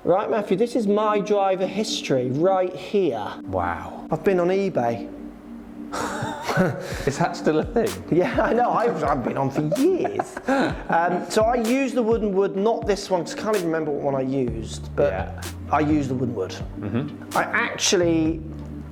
Right, Matthew, this is my driver history right here. Wow. I've been on eBay. Is that still a thing? Yeah, I know, I've been on for years. So I used the wooden wood, not this one, because I can't even remember what one I used, but yeah. I used the wooden wood. Mm-hmm.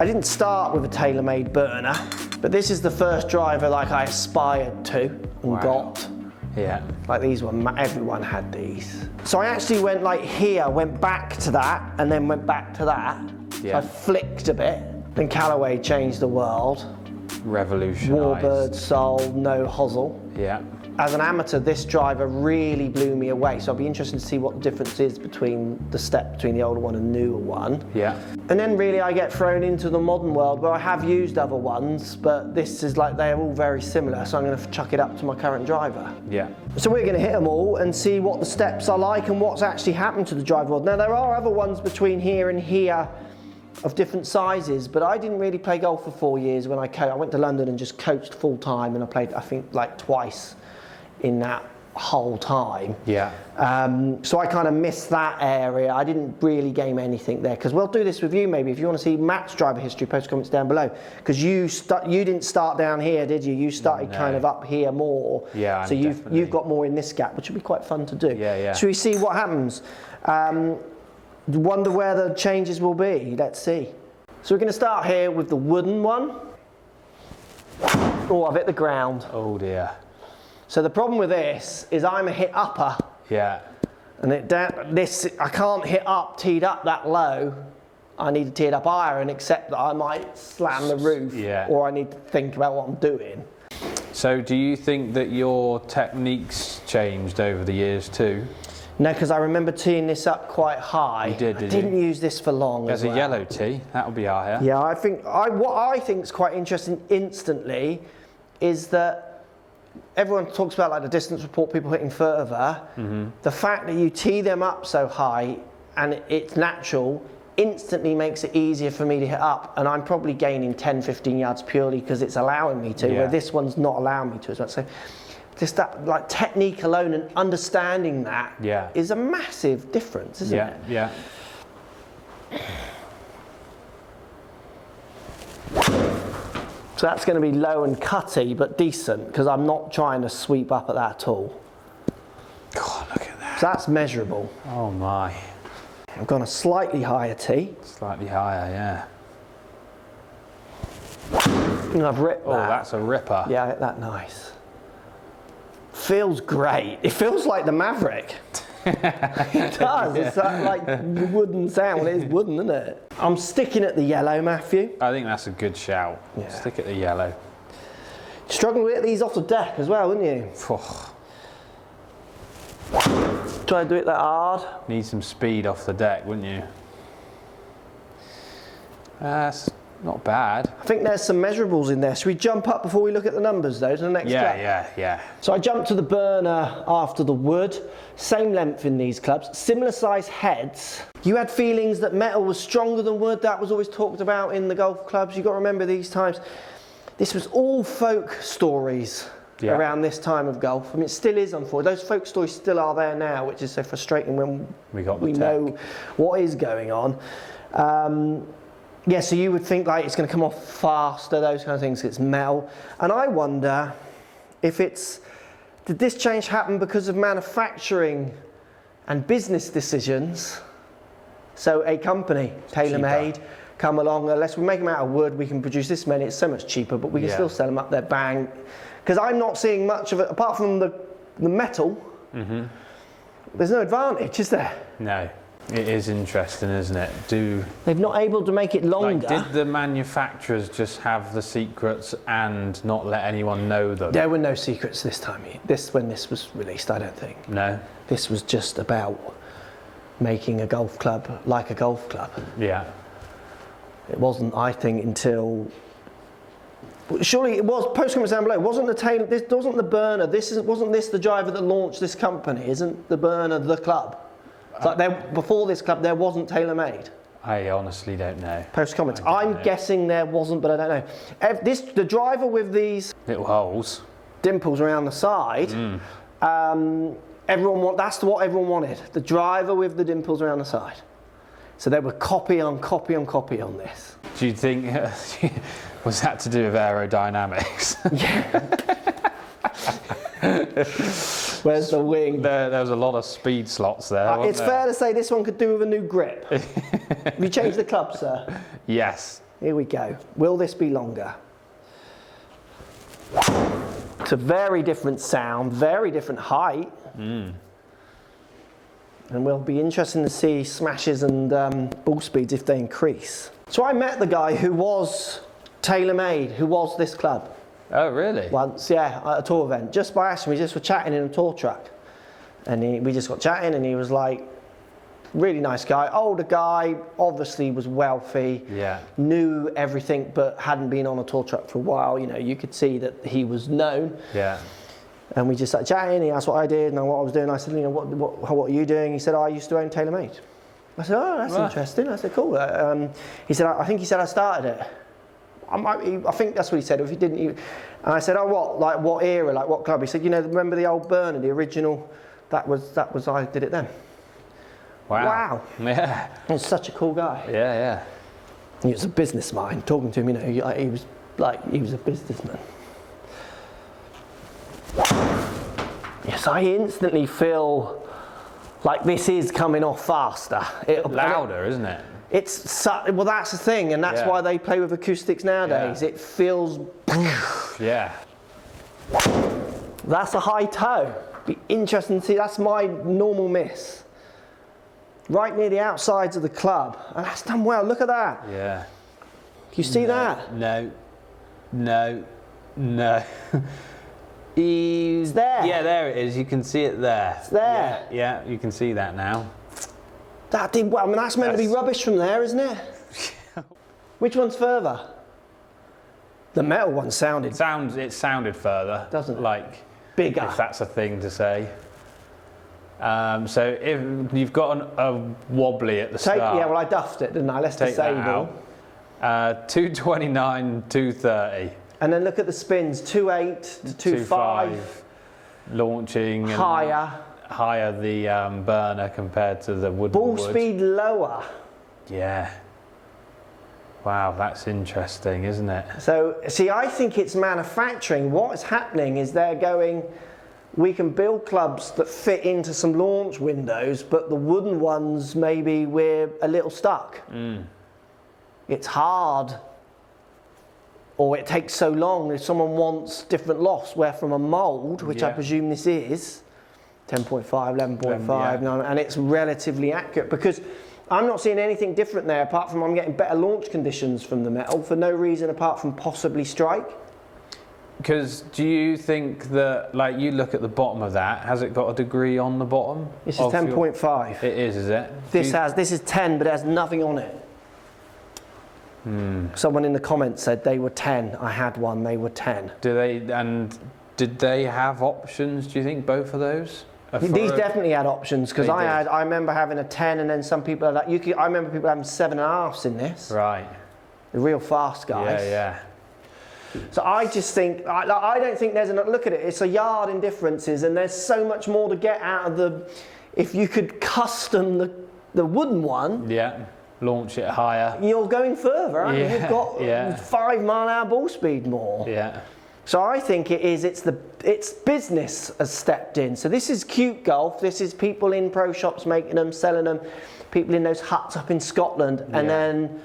I didn't start with a Taylormade burner, but this is the first driver like I aspired to and got. Yeah. Like these were, everyone had these. So I actually went like here, went back to that, and then went back to that. Yeah. So I flicked a bit. Then Callaway changed the world. Revolutionised. Warbird sole, no hosel. Yeah. As an amateur, this driver really blew me away. So I'll be interested to see what the difference is between the step between the older one and newer one. Yeah. And then really I get thrown into the modern world where I have used other ones, but this is like, they're all very similar. So I'm going to chuck it up to my current driver. Yeah. So we're going to hit them all and see what the steps are like and what's actually happened to the driver world. Now there are other ones between here and here of different sizes, but I didn't really play golf for 4 years when I went to London and just coached full time, and I played, I think, like twice in that whole time. Yeah. So I kind of missed that area. I didn't really game anything there, because we'll do this with you maybe. If you want to see Matt's driver history, post comments down below, because you didn't start down here, did you? You started kind of up here more. Yeah. So you've got more in this gap, which would be quite fun to do. Yeah, yeah. Should we see what happens? Wonder where the changes will be. Let's see. So we're going to start here with the wooden one. Oh, I've hit the ground. Oh dear. So the problem with this is I'm a hit upper. Yeah. And I can't hit up, teed up that low. I need to tee it up higher, and except that I might slam the roof, or I need to think about what I'm doing. So do you think that your techniques changed over the years too? No, because I remember teeing this up quite high. You did, I didn't use this for long. There's a yellow tee, that'll be higher. Yeah, I think, what I think is quite interesting instantly is that everyone talks about like the distance report, people hitting further. Mm-hmm. The fact that you tee them up so high and it's natural instantly makes it easier for me to hit up, and I'm probably gaining 10, 15 yards purely because it's allowing me to, where this one's not allowing me to as much. So just that like technique alone and understanding that is a massive difference, isn't it? Yeah. So that's going to be low and cutty, but decent, because I'm not trying to sweep up at that at all. God, look at that. So that's measurable. Oh my. I've gone a slightly higher tee. Slightly higher, yeah. And I've ripped that. Oh, that's a ripper. Yeah, I hit that nice. Feels great. It feels like the Maverick. It does. It's that like wooden sound. Well, it is wooden, isn't it? I'm sticking at the yellow, Matthew. I think that's a good shout. Yeah. Stick at the yellow. Struggling to get these off the deck as well, wouldn't you? Try to do it that hard. Need some speed off the deck, wouldn't you? That's not bad. I think there's some measurables in there. Should we jump up before we look at the numbers though to the next club? Yeah. So I jumped to the burner after the wood. Same length in these clubs. Similar size heads. You had feelings that metal was stronger than wood. That was always talked about in the golf clubs. You've got to remember these times. This was all folk stories around this time of golf. I mean, it still is, unfortunately. Those folk stories still are there now, which is so frustrating when we know what is going on. Yeah, so you would think like it's going to come off faster, those kind of things, it's metal. And I wonder if did this change happen because of manufacturing and business decisions? So a company, Taylormade, come along, unless we make them out of wood, we can produce this many, it's so much cheaper, but we can still sell them up there, bang. Because I'm not seeing much of it, apart from the metal, there's no advantage, is there? No. It is interesting, isn't it? They've not able to make it longer. Like, did the manufacturers just have the secrets and not let anyone know them? There were no secrets this time. When this was released, I don't think. No. This was just about making a golf club like a golf club. Yeah. It wasn't, I think, until. Surely it was, post comments down below, wasn't this wasn't the burner, wasn't this the driver that launched this company? Isn't the burner the club? Like before this club, there wasn't Taylormade. I honestly don't know. Post comments. I'm guessing there wasn't, but I don't know. The driver with these little holes, dimples around the side, That's what everyone wanted. The driver with the dimples around the side. So they were copy on copy on copy on this. Do you think, was that to do with aerodynamics? Where's the wing? There was a lot of speed slots there. It's fair to say this one could do with a new grip. Have you changed the club, sir? Yes. Here we go. Will this be longer? It's a very different sound, very different height. And we'll be interested to see smashes and ball speeds if they increase. So I met the guy who was Taylormade, who was this club. Oh, really? Once, yeah, at a tour event. Just by accident, we just were chatting in a tour truck. And we just got chatting and he was like, really nice guy, older guy, obviously was wealthy, knew everything but hadn't been on a tour truck for a while. You know, you could see that he was known. Yeah. And we just started chatting, he asked what I did and what I was doing. I said, you know, what are you doing? He said, I used to own Taylormade. I said, oh, that's interesting. I said, cool. He said, I think he said I started it. I think that's what he said, if he didn't. And I said, oh, what? Like what era, like what club? He said, you know, remember the old burner, the original, that was I did it then. Wow. Yeah. He was such a cool guy. Yeah, yeah. He was a business mind. Talking to him, you know, he was a businessman. Yes, I instantly feel like this is coming off faster. Louder, isn't it? Well, that's the thing, and that's why they play with acoustics nowadays. Yeah. It feels. Yeah. That's a high toe. Be interesting to see. That's my normal miss. Right near the outsides of the club, and that's done well. Look at that. Yeah. Can you see that? No. He's there. Yeah, there it is. You can see it there. It's there. Yeah, you can see that now. That did well. I mean, that's meant to be rubbish from there, isn't it? Which one's further? The metal one sounded. It sounded further. Doesn't it? Like bigger. If that's a thing to say. So if you've got a wobbly at the start. Yeah, well I duffed it, didn't I? Let's disable. 229, 230. And then look at the spins, 2.8 to 2.5. Launching. Higher the burner compared to the wood. Ball speed lower. Yeah. Wow, that's interesting, isn't it? So, see, I think it's manufacturing. What's happening is they're going, we can build clubs that fit into some launch windows, but the wooden ones, maybe we're a little stuck. It's hard, or it takes so long if someone wants different lofts, where from a mould, which I presume this is, 10.5, 11.5, and it's relatively accurate, because I'm not seeing anything different there apart from I'm getting better launch conditions from the metal for no reason apart from possibly strike. Because do you think that, like, you look at the bottom of that, has it got a degree on the bottom? This is 10.5. It is it? This is 10, but it has nothing on it. Someone in the comments said they were 10. I had one, they were 10. Did they have options, do you think, both of those? These definitely had options, because I remember having a 10, and then some people are like, I remember people having 7.5s in this. Right. The real fast guys. Yeah. So I just think, I don't think there's enough, look at it, it's a yard in differences, and there's so much more to get out of the, if you could custom the wooden one. Yeah, launch it higher. You're going further, aren't you? You've got 5 mile-an-hour ball speed more. Yeah. So I think it's business has stepped in. So this is cute golf. This is people in pro shops making them, selling them, people in those huts up in Scotland, and then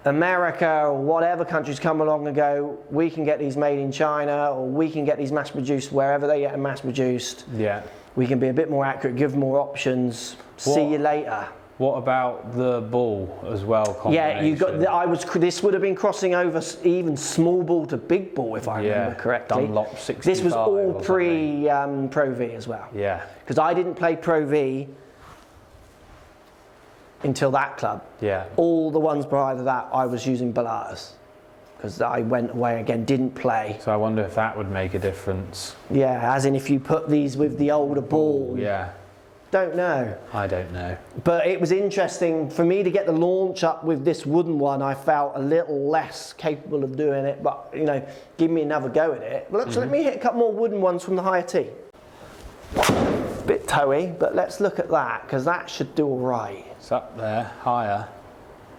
America or whatever countries come along and go, we can get these made in China, or we can get these mass produced wherever they get them mass produced. Yeah. We can be a bit more accurate, give more options. See you later. What about the ball as well? Yeah, you got. This would have been crossing over even small ball to big ball, if I remember correctly. Dunlop 65. This was all pre Pro V as well. Yeah. Because I didn't play Pro V until that club. Yeah. All the ones prior to that, I was using Bellatas, because I went away again, didn't play. So I wonder if that would make a difference. Yeah, as in if you put these with the older ball. Yeah. Don't know. I don't know. But it was interesting for me to get the launch up with this wooden one. I felt a little less capable of doing it, but you know, give me another go at it. Well, let me hit a couple more wooden ones from the higher tee. Bit toey, but let's look at that, because that should do all right. It's up there, higher.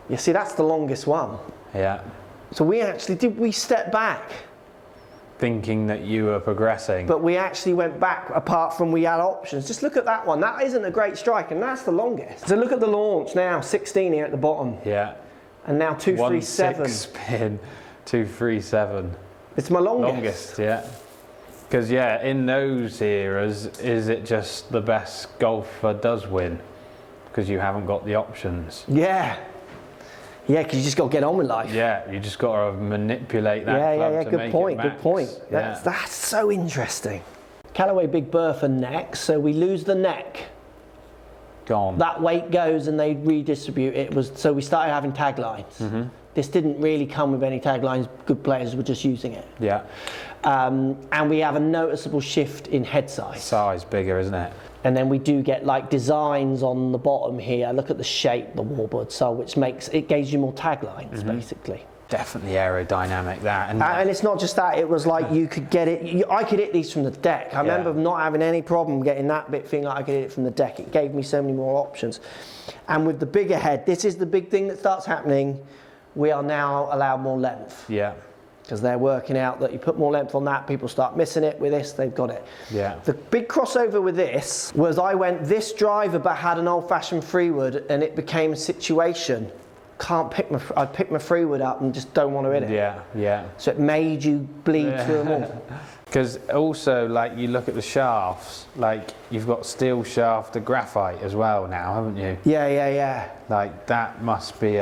You see, that's the longest one. Yeah. So we stepped back? Thinking that you were progressing. But we actually went back, apart from we had options. Just look at that one. That isn't a great strike, and that's the longest. So look at the launch now, 16 here at the bottom. Yeah. And now 237. 1-6 spin, 237. It's my longest. Longest, yeah. Because yeah, in those eras, is it just the best golfer does win? Because you haven't got the options. Yeah. Yeah, because you just got to get on with life. Yeah, you just got to manipulate that club to good make point, it max. good point. That's so interesting. Callaway Big Bertha neck, so we lose the neck. Gone. That weight goes and they redistribute it. So we started having taglines. This didn't really come with any taglines, good players were just using it. Yeah. And we have a noticeable shift in head size. Size bigger, isn't it? And then we do get like designs on the bottom here. Look at the shape, the warbird sole, which gives you more taglines, basically. Definitely aerodynamic, that. And it's not just that, it was like you could get it, I could hit these from the deck. I remember not having any problem getting that bit thing, like I could hit it from the deck. It gave me so many more options. And with the bigger head, this is the big thing that starts happening. We are now allowed more length. Yeah. Because they're working out that you put more length on that, people start missing it. With this, they've got it. Yeah. The big crossover with this was I went this driver but had an old-fashioned freewood, and it became a situation. I pick my freewood up and just don't want to hit it. Yeah, yeah. So it made you bleed through them all. Because also, like, you look at the shafts, like, you've got steel shaft to graphite as well now, haven't you? Yeah, yeah, yeah. Like, that must be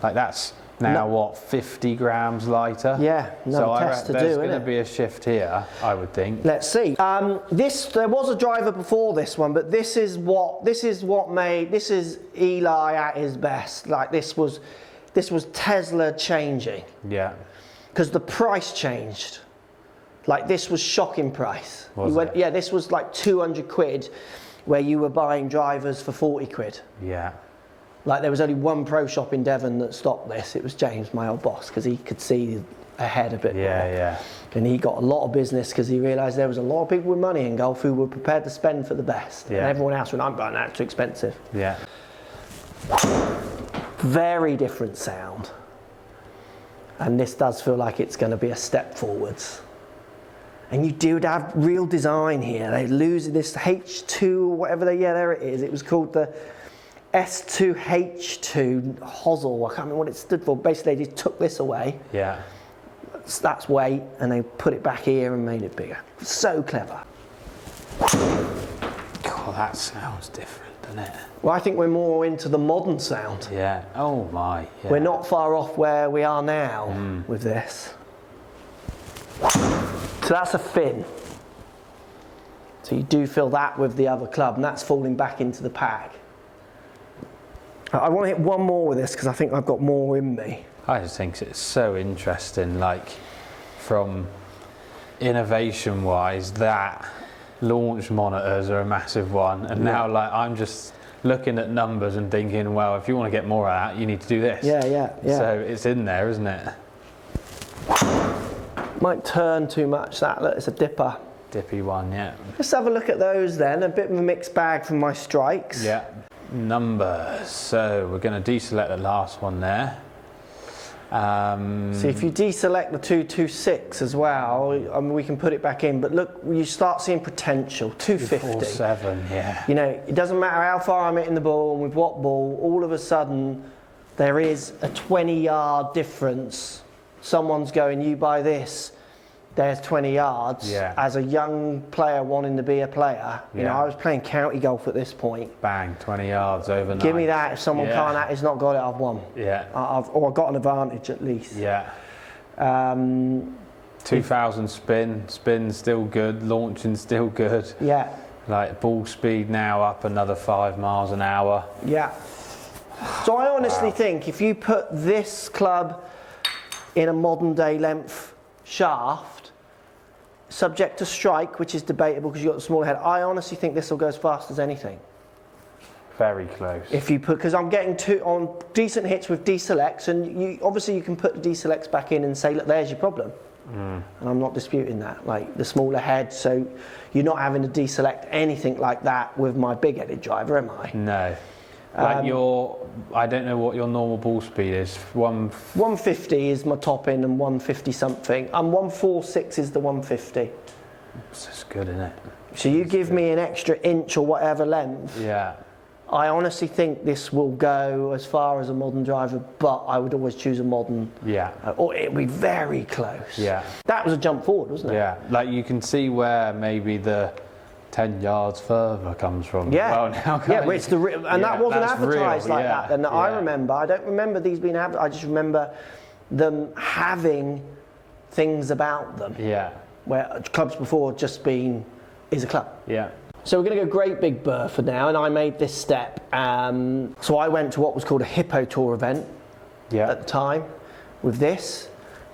that's now what, 50 grams lighter? Yeah, no test to do, there's going to be a shift here, I would think. Let's see. There was a driver before this one, but this is Eli at his best. Like this was Tesla changing. Yeah. Because the price changed. Like this was shocking price. Yeah, this was like 200 quid, where you were buying drivers for 40 quid. Yeah. Like there was only one pro shop in Devon that stopped this. It was James, my old boss, because he could see ahead a bit more. Yeah. And he got a lot of business because he realised there was a lot of people with money in golf who were prepared to spend for the best. Yeah. And everyone else went, I'm buying that, too expensive. Yeah. Very different sound. And this does feel like it's going to be a step forwards. And you do have real design here. They lose this H2, whatever there it is. It was called the S2H2 hosel. I can't remember what it stood for. Basically, they just took this away. Yeah. That's weight, and they put it back here and made it bigger. So clever. God, that sounds different, doesn't it? Well, I think we're more into the modern sound. Yeah. Oh my. Yeah. We're not far off where we are now with this. So that's a fin. So you do feel that with the other club, and that's falling back into the pack. I want to hit one more with this because I think I've got more in me. I just think it's so interesting, like from innovation wise, that launch monitors are a massive one, and now like I'm just looking at numbers and thinking, well, if you want to get more of that, you need to do this. Yeah. So it's in there, isn't it? Might turn too much, that. Look, it's a dipper. Dippy one, yeah. Let's have a look at those then. A bit of a mixed bag from my strikes. Yeah. Numbers. So we're going to deselect the last one there. See, if you deselect the 226 as well, I mean, we can put it back in, but look, you start seeing potential. 250. 7, yeah. You know, it doesn't matter how far I'm hitting the ball and with what ball, all of a sudden there is a 20-yard difference. Someone's going, you buy this, there's 20 yards. Yeah. As a young player wanting to be a player, you know, I was playing county golf at this point. Bang, 20 yards overnight. Give me that. If someone has not got it, I've won. Yeah. I've got an advantage at least. Yeah. 2000 spin still good, launching still good. Yeah. Like ball speed now up another 5 miles an hour. Yeah. So I honestly think if you put this club in a modern day length shaft, subject to strike, which is debatable because you've got the smaller head, I honestly think this will go as fast as anything. Very close. If you put, because I'm getting on decent hits with deselects, and you obviously you can put the deselects back in and say, look, there's your problem. And I'm not disputing that. Like the smaller head, so you're not having to deselect anything like that with my big-headed driver, am I? No. Like I don't know what your normal ball speed is. 150 is my top end and 150 something. 146 is the 150. That's good, isn't it? So you give me an extra inch or whatever length. Yeah. I honestly think this will go as far as a modern driver, but I would always choose a modern. Yeah. Or it would be very close. Yeah. That was a jump forward, wasn't it? Yeah. Like you can see where maybe the 10 yards further comes from. Yeah. Well, now yeah, it's the and that wasn't advertised real, like that. And I remember, I don't remember these being advertised. I just remember them having things about them. Yeah. Where clubs before just been is a club. Yeah. So we're going to go great big Bertha now, and I made this step. So I went to what was called a Hippo Tour event at the time with this.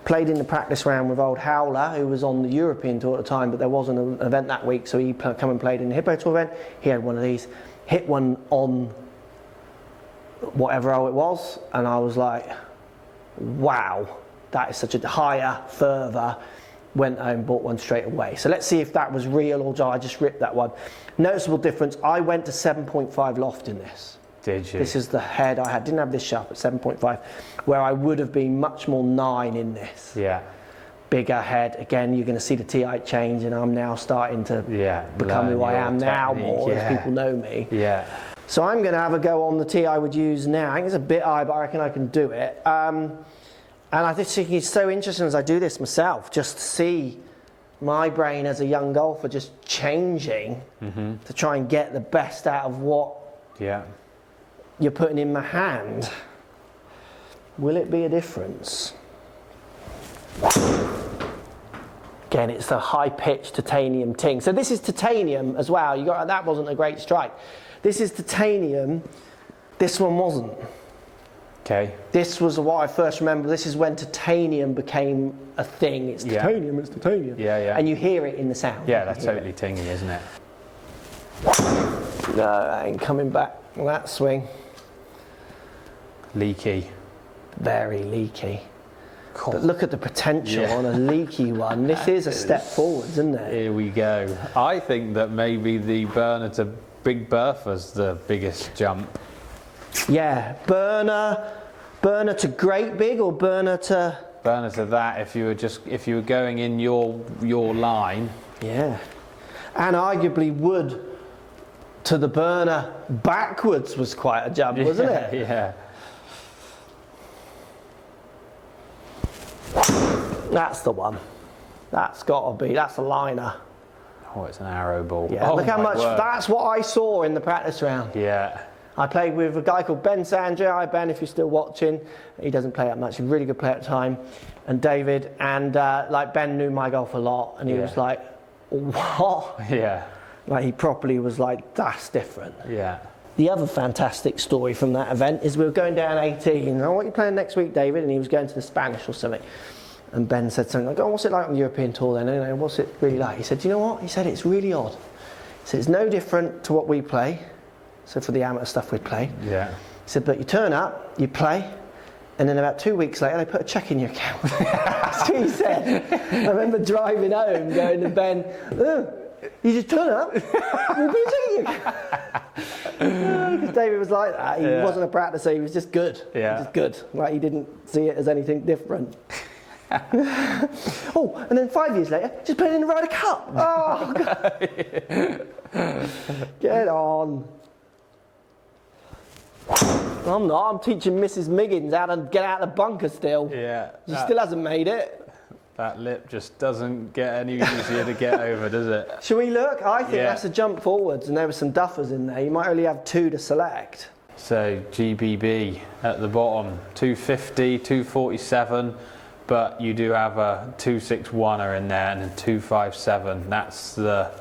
Played in the practice round with old Howler, who was on the European Tour at the time, but there wasn't an event that week, so he come and played in the Hippo Tour event. He had one of these, hit one on whatever hole it was, and I was like, wow, that is such a higher, further. Went home, bought one straight away. So let's see if that was real or I just ripped that one. Noticeable difference, I went to 7.5 loft in this. Did you? This is the head I had, didn't have this sharp at 7.5, where I would have been much more 9 in this. Yeah. Bigger head, again, you're going to see the TI change, and I'm now starting to become who I am now more, as people know me. Yeah. So I'm going to have a go on the TI I would use now. I think it's a bit high, but I reckon I can do it. And I just think it's so interesting as I do this myself, just to see my brain as a young golfer just changing to try and get the best out of what you're putting in my hand. Will it be a difference? Again, it's the high-pitched titanium ting. So this is titanium as well. That wasn't a great strike. This is titanium. This one wasn't. Okay. This was what I first remember. This is when titanium became a thing. It's titanium, it's titanium. Yeah, yeah. And you hear it in the sound. Yeah, that's totally tingy, isn't it? No, I ain't coming back on that swing. Leaky. Very leaky. Cool. But look at the potential on a leaky one. This is a step forward, isn't it? Here we go. I think that maybe the burner to Big Bertha's the biggest jump. Yeah, burner to great big, or burner to that if you were going in your line. Yeah. And arguably wood to the burner backwards was quite a jump, wasn't it? Yeah. That's the one. That's got to be. That's a liner. Oh, it's an arrow ball. Yeah. Oh, look how much. word. That's what I saw in the practice round. Yeah. I played with a guy called Ben Sandra. Hi Ben, if you're still watching. He doesn't play that much. He's a really good player at the time. And David, and like Ben knew my golf a lot, and he was like, what? Yeah. Like he properly was like, that's different. Yeah. The other fantastic story from that event is we were going down 18. Oh, what are you playing next week, David? And he was going to the Spanish or something. And Ben said something like, oh, what's it like on the European tour then? And what's it really like? He said, you know what? He said, it's really odd. He said, it's no different to what we play. So for the amateur stuff we play. Yeah. He said, but you turn up, you play, and then about 2 weeks later, they put a check in your account. That's what he said. I remember driving home, going to Ben, you just turn up, we'll put a check in your account. Because David was like that. He wasn't a practicer, he was just good. Yeah. He was just good. Like he didn't see it as anything different. Oh, and then 5 years later, just playing in the Ryder Cup. Oh, God. Get on. I'm not. I'm teaching Mrs. Miggins how to get out of the bunker still. Yeah. She still hasn't made it. That lip just doesn't get any easier to get over, does it? Shall we look? I think that's a jump forwards, and there were some duffers in there. You might only have 2 to select. So GBB at the bottom, 250, 247, but you do have a 261er in there and a 257. That's the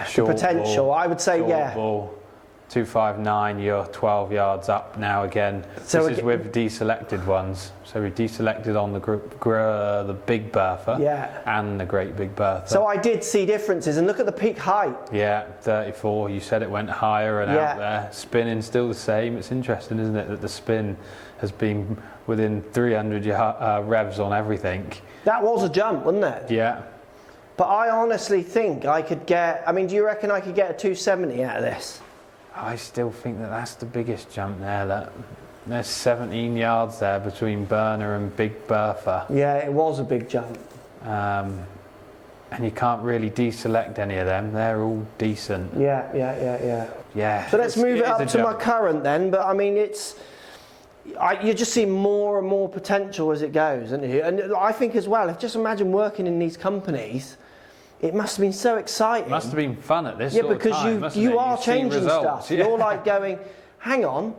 short the potential. Ball, I would say ball. 259, you're 12 yards up now again. So this is with deselected ones. So we deselected on the Big Bertha and the Great Big Bertha. So I did see differences, and look at the peak height. Yeah, 34. You said it went higher and out there. Spinning still the same. It's interesting, isn't it, that the spin has been within 300 revs on everything. That was a jump, wasn't it? Yeah. But I honestly think I could get, I mean, do you reckon I could get a 270 out of this? I still think that that's the biggest jump there. Look. There's 17 yards there between Burner and Big Bertha. Yeah, it was a big jump. And you can't really deselect any of them. They're all decent. Yeah. So let's move it up to my current then. But I mean, you just see more and more potential as it goes, isn't you? And I think as well, just imagine working in these companies. It must have been so exciting. It must have been fun at this sort of time, because you are changing stuff. You're like going, hang on,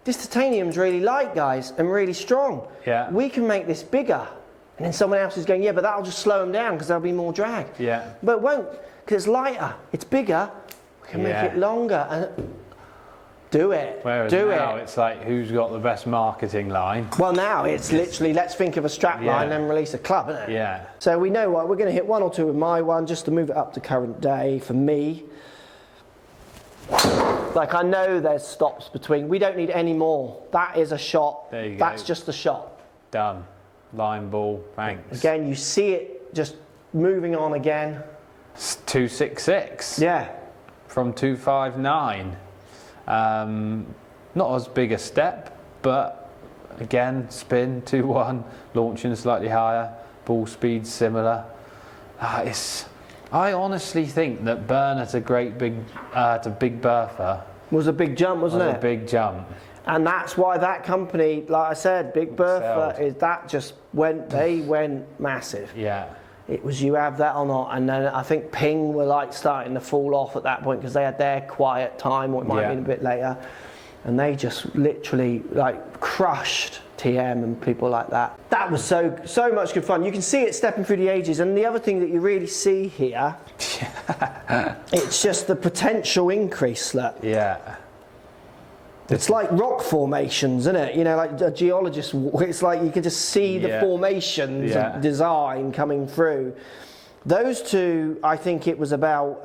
this titanium's really light, guys, and really strong. Yeah. We can make this bigger. And then someone else is going, yeah, but that'll just slow them down because there'll be more drag. Yeah. But it won't, because it's lighter, it's bigger, we can make it longer. And do it. Whereas now it's like, who's got the best marketing line? Well, now it's literally, let's think of a strap line and release a club, isn't it? Yeah. So we know what, we're going to hit one or two with my one just to move it up to current day for me. Like, I know there's stops between, we don't need any more. That is a shot. There you go. That's just a shot. Done. Line ball, thanks. Again, you see it just moving on again. 266. Yeah. From 259. Not as big a step, but again, spin 2-1, launching slightly higher, ball speed similar. I honestly think that Burner to Big Bertha was a big jump, wasn't it? A big jump. And that's why that company, like I said, Big Bertha, they went massive. Yeah. It was you have that or not, and then I think Ping were like starting to fall off at that point because they had their quiet time, or it might have been a bit later, and they just literally like crushed TM and people like that. That was so much good fun. You can see it stepping through the ages, and the other thing that you really see here, it's just the potential increase. Look. Yeah. It's like rock formations, isn't it? You know, like a geologist, it's like you can just see the formations of design coming through. Those two, I think it was about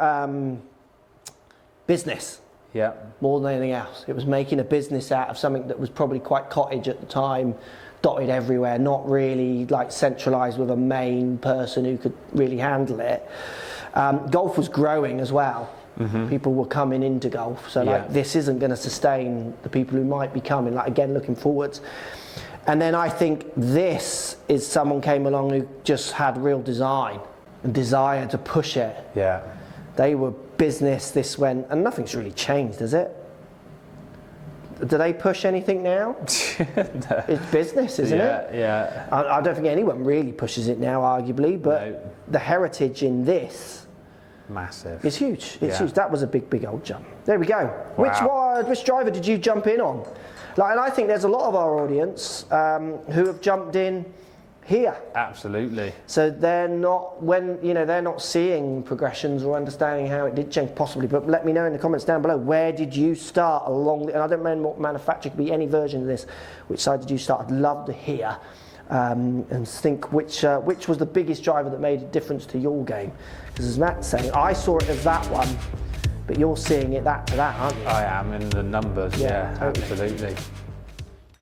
business. Yeah. More than anything else. It was making a business out of something that was probably quite cottage at the time, dotted everywhere, not really like centralised with a main person who could really handle it. Golf was growing as well. Mm-hmm. People were coming into golf, so like this isn't going to sustain the people who might be coming, like again looking forwards. And then I think this is someone came along who just had real design and desire to push it. Yeah. They were business, this went, and nothing's really changed, has it? Do they push anything now? No. It's business, isn't it? Yeah. I don't think anyone really pushes it now, arguably, but the heritage in this massive. It's huge. It's huge. That was a big old jump. There we go. Wow. Which driver did you jump in on? Like, and I think there's a lot of our audience who have jumped in here. Absolutely. So they're not they're not seeing progressions or understanding how it did change possibly. But let me know in the comments down below, where did you start along? And I don't mean what manufacturer, could be any version of this. Which side did you start? I'd love to hear. And think which was the biggest driver that made a difference to your game. Because as Matt's saying, I saw it as that one, but you're seeing it that to that, aren't you? I am in the numbers, totally. Absolutely.